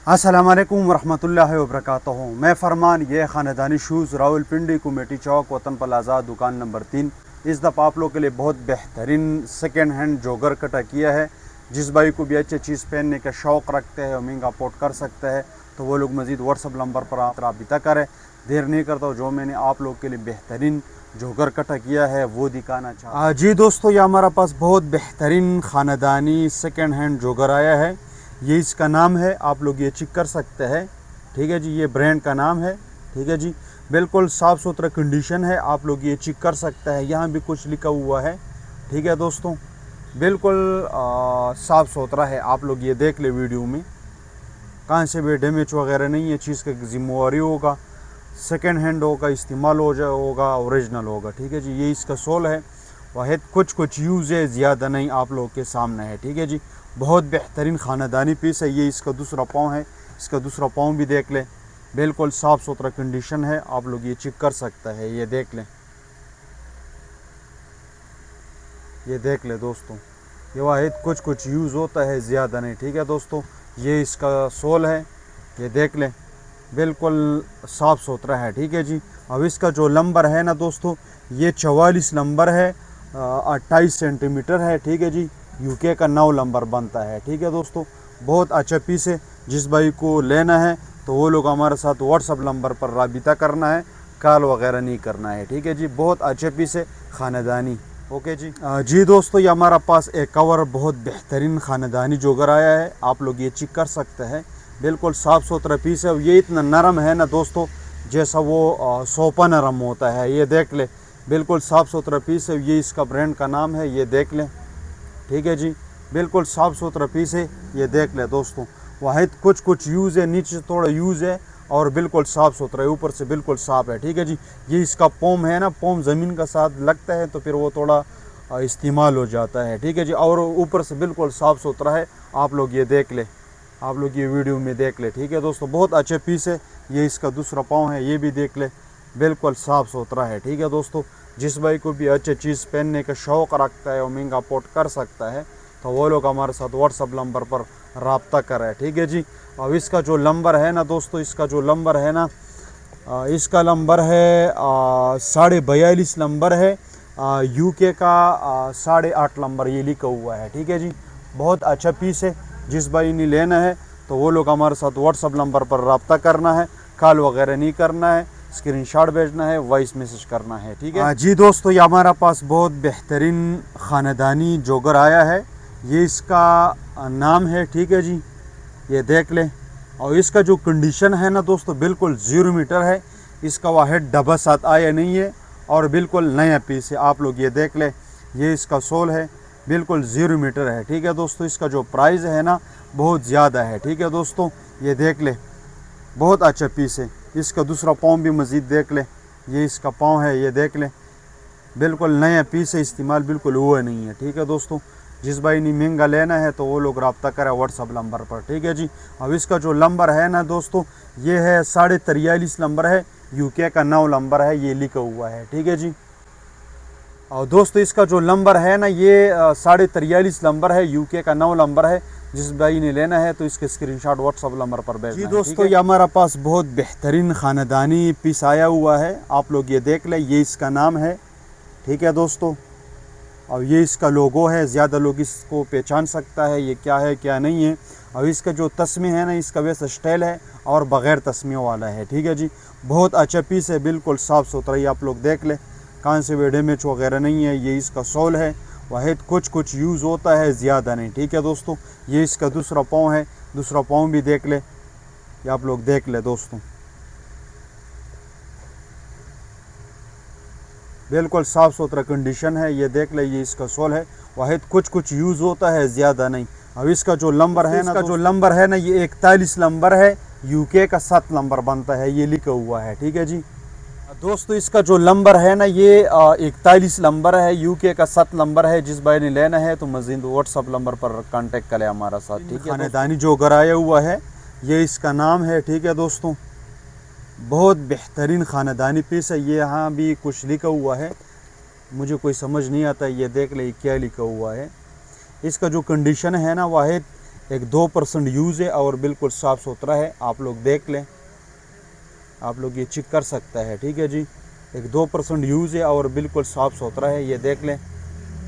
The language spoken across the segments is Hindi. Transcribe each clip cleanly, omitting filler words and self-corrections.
अस्सलाम वालेकुम वरहमतुल्लाहि वबरकातुहू। मैं फरमान, ये ख़ानदानी शूज़ रावलपिंडी कमेटी चौक वतन प्लाजा दुकान नंबर 3। इस दफ़ा आप लोग के लिए बहुत बेहतरीन सेकेंड हैंड जॉगर कटा किया है। जिस भाई को भी अच्छी चीज़ पहनने का शौक़ रखते हैं और महंगा अफोर्ड कर सकते हैं तो वो लोग मज़ीद व्हाट्सअप नंबर पर आप राबिता करें। देर नहीं करता हूँ, जो मैंने आप लोग के लिए बेहतरीन जॉगर कटा किया है वो दिखाना चाहता। जी दोस्तों, ये हमारा पास बहुत बेहतरीन ख़ानदानी सेकेंड हैंड जॉगर आया है। ये इसका नाम है, आप लोग ये चेक कर सकते हैं। ठीक है जी, ये ब्रांड का नाम है। ठीक है जी, बिल्कुल साफ़ सुथरा कंडीशन है, आप लोग ये चेक कर सकते हैं। यहाँ भी कुछ लिखा हुआ है। ठीक है दोस्तों, बिल्कुल साफ़ सुथरा है। आप लोग ये देख ले वीडियो में, कहाँ से भी डैमेज वगैरह नहीं है। चीज़ का जिम्मेवारी होगा, सेकेंड हैंड होगा, इस्तेमाल होगा, ओरिजिनल होगा। ठीक है जी, ये इसका सोल है। वाहिद कुछ यूज़ है, ज़्यादा नहीं, आप लोग के सामने है। ठीक है जी, बहुत बेहतरीन ख़ानदानी पीस है। ये इसका दूसरा पाँव है, इसका दूसरा पाँव भी देख लें, बिल्कुल साफ़ सुथरा कंडीशन है। आप लोग ये चेक कर सकते हैं, ये देख लें, ये देख लें दोस्तों। ये वाहिद कुछ यूज़ होता है, ज़्यादा नहीं। ठीक है दोस्तों, ये इसका सोल है, ये देख लें, बिल्कुल साफ़ सुथरा है। ठीक है जी, अब इसका जो नंबर है ना दोस्तों, ये 44 नंबर है, 28 सेंटीमीटर है। ठीक है जी, यूके का 9 नंबर बनता है। ठीक है दोस्तों, बहुत अच्छा पीस है। जिस भाई को लेना है तो वो लोग हमारे साथ व्हाट्सअप नंबर पर राबिता करना है, कॉल वगैरह नहीं करना है। ठीक है जी, बहुत अच्छे पीस है ख़ानदानी। ओके जी। जी दोस्तों, ये हमारा पास एक कवर बहुत बेहतरीन ख़ानदानी जॉगर आया है। आप लोग ये चेक कर सकते हैं, बिल्कुल साफ़ सुथरा पीस है। ये इतना नरम है ना दोस्तों, जैसा वो सोफा नरम होता है। ये देख ले, बिल्कुल साफ़ सुथरा पीस है। ये इसका ब्रांड का नाम है, ये देख लें। ठीक है जी, बिल्कुल साफ़ सुथरा पीस है। ये देख ले दोस्तों, वाहिद कुछ यूज़ है, नीचे थोड़ा यूज़ है और बिल्कुल साफ़ सुथरा है, ऊपर से बिल्कुल साफ़ है। ठीक है जी, ये इसका पोम है ना, पोम ज़मीन का साथ लगता है तो फिर वो थोड़ा इस्तेमाल हो जाता है। ठीक है जी, और ऊपर से बिल्कुल साफ़ सुथरा है। आप लोग ये देख ले, आप लोग ये वीडियो में देख ले। ठीक है दोस्तों, बहुत अच्छे पीस है। ये इसका दूसरा पाँव है, ये भी देख ले, बिल्कुल साफ़ सुथरा है। ठीक है दोस्तों, जिस भाई को भी अच्छी चीज़ पहनने का शौक़ रखता है और महंगा अफोर्ड कर सकता है तो वो लोग हमारे साथ व्हाट्सअप नंबर पर राब्ता करें। ठीक है जी, अब इसका जो नंबर है ना दोस्तों, इसका जो नंबर है ना, इसका नंबर है 42.5 नंबर है, यूके का 8.5 नंबर ये लिखा हुआ है। ठीक है जी, बहुत अच्छा पीस है। जिस भाई ने लेना है तो वो लोग हमारे साथ व्हाट्सअप नंबर पर राब्ता करना है, कॉल वगैरह नहीं करना है, स्क्रीनशॉट भेजना है, वॉइस मैसेज करना है। ठीक है जी दोस्तों, ये हमारा पास बहुत बेहतरीन ख़ानदानी जॉगर आया है। ये इसका नाम है। ठीक है जी, ये देख लें, और इसका जो कंडीशन है ना दोस्तों, बिल्कुल 0 मीटर है। इसका वाहिद डब्बा साथ आया नहीं है और बिल्कुल नया पीस है। आप लोग ये देख लें, ये इसका सोल है, बिल्कुल 0 मीटर है। ठीक है दोस्तों, इसका जो प्राइस है ना बहुत ज़्यादा है। ठीक है दोस्तों, ये देख ले, बहुत अच्छा पीस है। इसका दूसरा पाँव भी मज़ीद देख ले, ये इसका पाँव है, ये देख ले, बिल्कुल नया पीस है, इस्तेमाल बिल्कुल हुआ नहीं है। ठीक है दोस्तों, जिस भाई ने महंगा लेना है तो वो लोग रब्ता करें व्हाट्सअप नंबर पर। ठीक है जी, अब इसका जो नंबर है ना दोस्तों, ये है 43.5 नंबर है, यूके का 9 नंबर है, ये लिखा हुआ है। ठीक है जी, और दोस्तों इसका जो नंबर है ना, ये 43.5 नंबर है, यूके का 9 नंबर है। जिस भाई ने लेना है तो इसके स्क्रीनशॉट व्हाट्सअप नंबर पर भेजना है। जी दोस्तों, ये हमारा पास बहुत बेहतरीन ख़ानदानी पीस आया हुआ है। आप लोग ये देख लें, ये इसका नाम है। ठीक है दोस्तों, और ये इसका लोगो है, ज़्यादा लोग इसको पहचान सकता है ये क्या है क्या नहीं है। और इसका जो तस्मे है ना, इसका वैसा स्टाइल है और बग़ैर तस्मे वाला है। ठीक है जी, बहुत अच्छा पीस है, बिल्कुल साफ़ सुथरा। ये आप लोग देख लें, कहाँ से भी डैमेज वगैरह नहीं है। ये इसका सोल है, वाहिद कुछ यूज़ होता है, ज़्यादा नहीं। ठीक है दोस्तों, ये इसका दूसरा पाँव है, दूसरा पाँव भी देख ले, ये आप लोग देख ले दोस्तों, बिल्कुल साफ़ सुथरा कंडीशन है। ये देख ले, ये इसका सोल है, वाहिद कुछ यूज़ होता है, ज़्यादा नहीं। अब इसका जो नंबर है ना, इसका जो नंबर है ना, ये 41 नंबर है, यूके का 7 नंबर बनता है, ये लिखा हुआ है। ठीक है जी दोस्तों, इसका जो नंबर है ना, ये 41 नंबर है, यूके का 7 नंबर है। जिस भाई ने लेना है तो मज़ीद व्हाट्सअप नंबर पर कांटेक्ट करें हमारा साथ। ठीक है, ख़ानदानी जॉगर आया हुआ है, ये इसका नाम है। ठीक है दोस्तों, बहुत बेहतरीन ख़ानदानी पीस है। ये यहाँ भी कुछ लिखा हुआ है, मुझे कोई समझ नहीं आता, ये देख ले क्या लिखा हुआ है। इसका जो कंडीशन है ना, वाहिद एक 2% यूज़ है और बिल्कुल साफ़ सुथरा है। आप लोग देख लें, आप लोग ये चेक कर सकते हैं, ठीक है जी। एक 2% यूज़ है और बिल्कुल साफ़ सुथरा है, ये देख लें।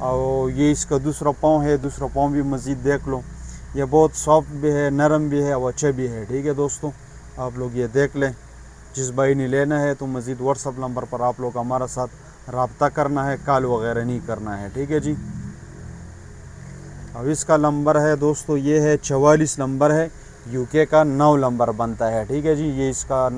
और ये इसका दूसरा पाँव है, दूसरा पाँव भी मज़ीद देख लो। ये बहुत सॉफ्ट भी है, नरम भी है और अच्छा भी है, ठीक है दोस्तों। आप लोग ये देख लें। जिस भाई ने लेना है तो मज़ीद व्हाट्सअप नंबर पर आप लोग हमारे साथ रब्ता करना है, कॉल वगैरह नहीं करना है, ठीक है जी। अब इसका नंबर है दोस्तों, ये है 44 नंबर है, यूके का 9 नंबर बनता है, ठीक है जी। ये इसका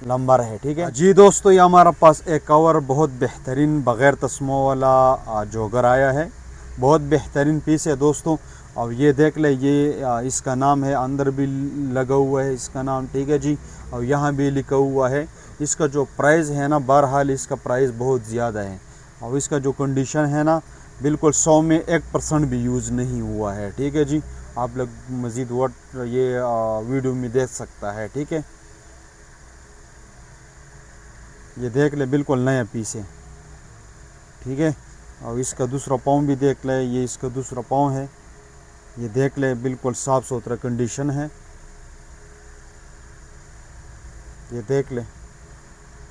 नंबर है, ठीक है जी दोस्तों। ये हमारा पास एक और बहुत बेहतरीन बग़ैर तस्मों वाला जोगर आया है, बहुत बेहतरीन पीस है दोस्तों। और ये देख ले, ये इसका नाम है, अंदर भी लगा हुआ है इसका नाम, ठीक है जी। और यहाँ भी लिखा हुआ है। इसका जो प्राइस है ना, बहरहाल इसका प्राइस बहुत ज़्यादा है। और इसका जो कंडीशन है ना, बिल्कुल 100 में 1% भी यूज़ नहीं हुआ है, ठीक है जी। आप लोग मज़ीद ये वीडियो में देख सकता है, ठीक है। ये देख ले, बिल्कुल नया पीस है, ठीक है। और इसका दूसरा पाँव भी देख ले, ये इसका दूसरा पाँव है, ये देख ले, बिल्कुल साफ़ सुथरा कंडीशन है। ये देख ले,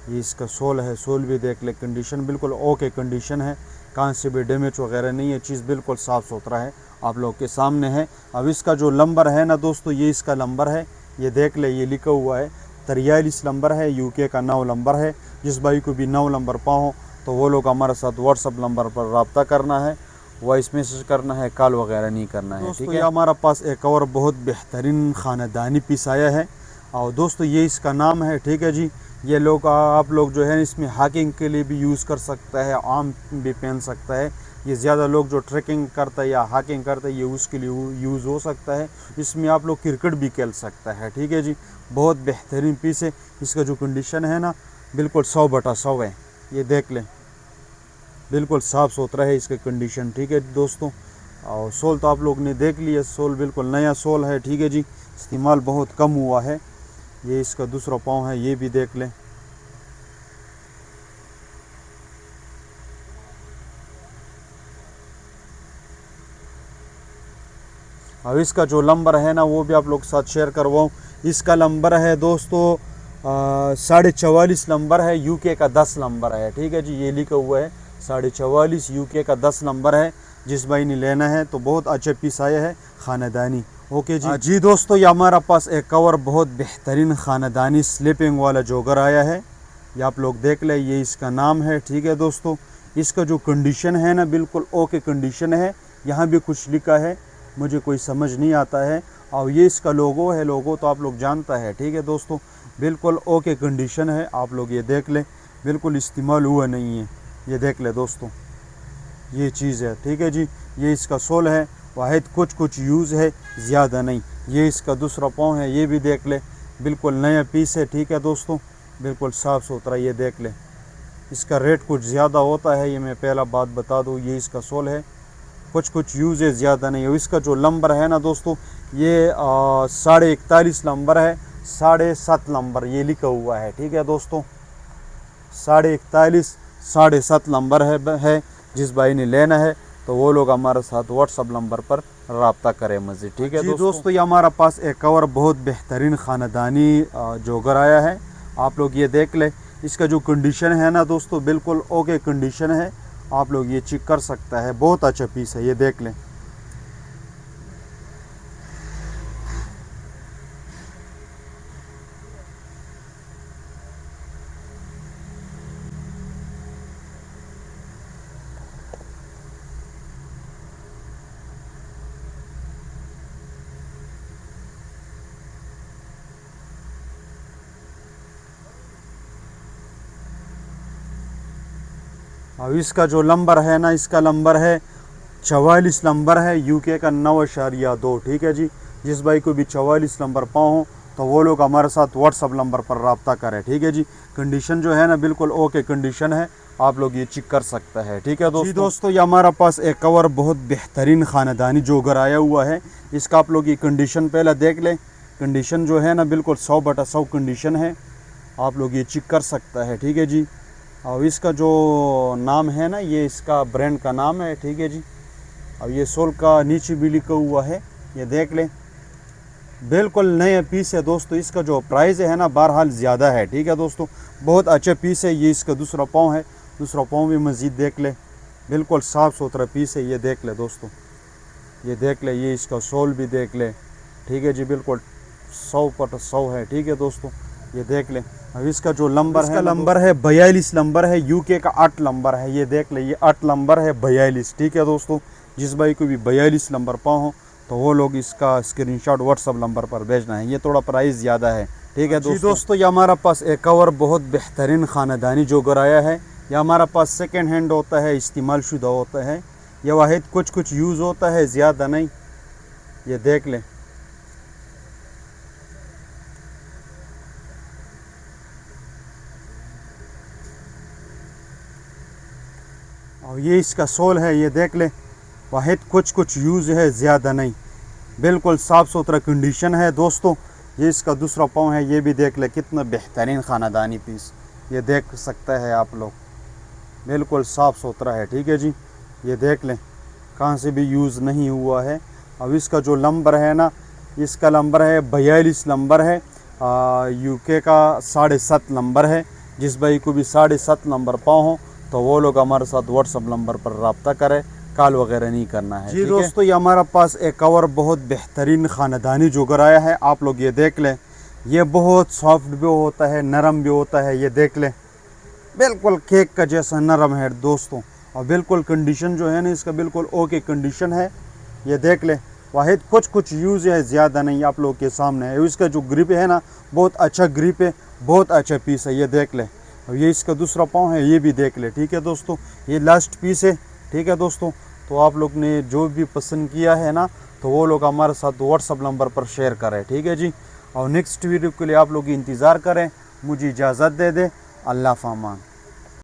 ये इसका सोल है, सोल भी देख ले, कंडीशन बिल्कुल ओके कंडीशन है, कहाँ से भी डैमेज वगैरह नहीं है, चीज़ बिल्कुल साफ़ सुथरा है, आप लोग के सामने है। अब इसका जो नंबर है ना दोस्तों, ये इसका नंबर है, ये देख ले, ये लिखा हुआ है 43 नंबर है, यूके का 9 नंबर है। जिस भाई को भी 9 नंबर पाओ तो वो लोग हमारे साथ व्हाट्सअप नंबर पर रब्ता करना है, वॉइस मैसेज करना है, कॉल वगैरह नहीं करना है, ठीक है। हमारा पास एक और बहुत बेहतरीन ख़ानदानी पीस आया है और दोस्तों ये इसका नाम है, ठीक है जी। ये लोग आप लोग जो है इसमें हाइकिंग के लिए भी यूज़ कर सकता है, आम भी पहन सकता है। ये ज़्यादा लोग जो ट्रैकिंग करता है या हाइकिंग करता है, ये उसके लिए यूज़ हो सकता है। इसमें आप लोग क्रिकेट भी खेल सकता है, ठीक है जी। बहुत बेहतरीन पीस है। इसका जो कंडीशन है ना, बिल्कुल 100/100 है, ये देख लें, बिल्कुल साफ़ सुथरा है इसका कंडीशन, ठीक है दोस्तों। और सोल तो आप लोग ने देख लिया, सोल बिल्कुल नया सोल है, ठीक है जी। इस्तेमाल बहुत कम हुआ है। ये इसका दूसरा पाँव है, ये भी देख लें। और इसका जो नंबर है ना, वो भी आप लोग के साथ शेयर करवाऊँ। इसका नंबर है दोस्तों 44.5 नंबर है, यूके का 10 नंबर है, ठीक है जी। ये लिखा हुआ है 44.5 यूके का 10 नंबर है। जिस भाई ने लेना है तो बहुत अच्छे पीस आया है, ख़ानदानी। ओके जी। जी दोस्तों, ये हमारा पास एक और बहुत बेहतरीन ख़ानदानी स्लीपिंग वाला जोगर आया है, ये आप लोग देख लें, ये इसका नाम है, ठीक है दोस्तों। इसका जो कंडीशन है ना, बिल्कुल ओके कंडीशन है। यहाँ भी कुछ लिखा है, मुझे कोई समझ नहीं आता है। और ये इसका लोगो है, लोगो तो आप लोग जानता है, ठीक है दोस्तों। बिल्कुल ओके कंडीशन है, आप लोग ये देख लें, बिल्कुल इस्तेमाल हुआ नहीं है, ये देख ले दोस्तों, ये चीज़ है, ठीक है जी। ये इसका सोल है, वाहिद कुछ यूज़ है, ज़्यादा नहीं। ये इसका दूसरा पाँव है, ये भी देख ले, बिल्कुल नया पीस है, ठीक है दोस्तों, बिल्कुल साफ़ सुथरा, ये देख ले। इसका रेट कुछ ज़्यादा होता है, ये मैं पहला बात बता दूँ। ये इसका सोल है, कुछ यूज़ है, ज़्यादा नहीं है। इसका जो नंबर है ना दोस्तों, ये 41.5 नंबर है, 7.5 नंबर ये लिखा हुआ है, ठीक है दोस्तों। 41.5 7.5 नंबर है। जिस भाई ने लेना है तो वो लोग हमारे साथ व्हाट्सअप नंबर पर रब्ता करें मज़ीद, ठीक है जी दोस्तों। ये हमारा पास एक और बहुत बेहतरीन ख़ानदानी जोगर आया है, आप लोग ये देख लें। इसका जो कंडीशन है ना दोस्तों, बिल्कुल ओके कंडीशन है, आप लोग ये चेक कर सकता है, बहुत अच्छा पीस है, ये देख लें। और इसका जो नंबर है ना, इसका नंबर है 44 नंबर है, यूके का 9.2, ठीक है जी। जिस भाई को भी 44 नंबर पाओ तो वो लोग हमारे साथ व्हाट्सअप नंबर पर रब्ता करें, ठीक है जी। कंडीशन जो है ना, बिल्कुल ओके कंडीशन है, आप लोग ये चेक कर सकते हैं, ठीक है दोस्तों। जी दोस्तों, ये हमारा पास एक और बहुत बेहतरीन ख़ानदानी जोगर आया हुआ है। इसका आप लोग ये कंडीशन पहले देख लें, कंडीशन जो है ना, बिल्कुल 100/100 कंडीशन है, आप लोग ये चेक कर सकता है, ठीक है जी। और इसका जो नाम है ना, ये इसका ब्रांड का नाम है, ठीक है जी। और ये सोल का नीचे भी लिखा हुआ है, ये देख लें, बिल्कुल नए पीस है दोस्तों। इसका जो प्राइस है ना बहरहाल ज़्यादा है, ठीक है दोस्तों। बहुत अच्छा पीस है। ये इसका दूसरा पाँव है, दूसरा पाँव भी मज़ीद देख ले, बिल्कुल साफ़ सुथरा पीस है। ये देख ले दोस्तों, ये देख ले। ये इसका सोल भी देख ले, ठीक है जी, बिल्कुल 100% है, ठीक है दोस्तों। ये देख ले। अब इसका जो नंबर है, इसका नंबर है 42 नंबर है, यूके का 8 नंबर है। ये देख ले, ये 8 नंबर है 42, ठीक है दोस्तों। जिस भाई को भी 42 नंबर पाँव हो तो वो लोग इसका स्क्रीनशॉट व्हाट्सअप नंबर पर भेजना है। ये थोड़ा प्राइस ज़्यादा है, ठीक है दोस्तों। दोस्तों ये हमारा पास एक कवर बहुत बेहतरीन ख़ानदानी जोगर आया है। यह हमारा पास सेकेंड हैंड होता है, इस्तेमाल शुदा होता है। यह वाहिद कुछ यूज़ होता है, ज़्यादा नहीं। ये देख लें। और ये इसका सोल है, ये देख ले। वाहिद कुछ यूज़ है, ज़्यादा नहीं। बिल्कुल साफ़ सुथरा कंडीशन है दोस्तों। ये इसका दूसरा पाँव है, ये भी देख ले। कितना बेहतरीन ख़ानदानी पीस, ये देख सकते हैं आप लोग। बिल्कुल साफ़ सुथरा है, ठीक है जी। ये देख लें, कहाँ से भी यूज़ नहीं हुआ है। अब इसका जो नंबर है ना, इसका नंबर है 42 नंबर है, यूके का 7.5 नंबर है। जिस भाई को भी 7.5 नंबर पाँव हो तो वो लोग हमारे साथ व्हाट्सअप नंबर पर रब्ता करें, कॉल वगैरह नहीं करना है जी दोस्तों। ये हमारा पास एक कवर बहुत बेहतरीन ख़ानदानी जोगर आया है, आप लोग ये देख लें। ये बहुत सॉफ्ट भी होता है, नरम भी होता है। ये देख लें, बिल्कुल केक का जैसा नरम है दोस्तों। और बिल्कुल कंडीशन जो है ना इसका बिल्कुल ओके कंडीशन है। ये देख ले। वाहिद कुछ यूज़ है, ज़्यादा नहीं, आप लोग के सामने है। इसका जो ग्रिप है ना बहुत अच्छा ग्रिप है, बहुत अच्छा पीस है। ये देख ले। और ये इसका दूसरा पाँव है, ये भी देख ले, ठीक है दोस्तों। ये लास्ट पीस है, ठीक है दोस्तों। तो आप लोग ने जो भी पसंद किया है ना तो वो लोग हमारे साथ व्हाट्सअप नंबर पर शेयर करें, ठीक है जी। और नेक्स्ट वीडियो के लिए आप लोग इंतज़ार करें। मुझे इजाज़त दे दें। अल्लाह फ़ामान।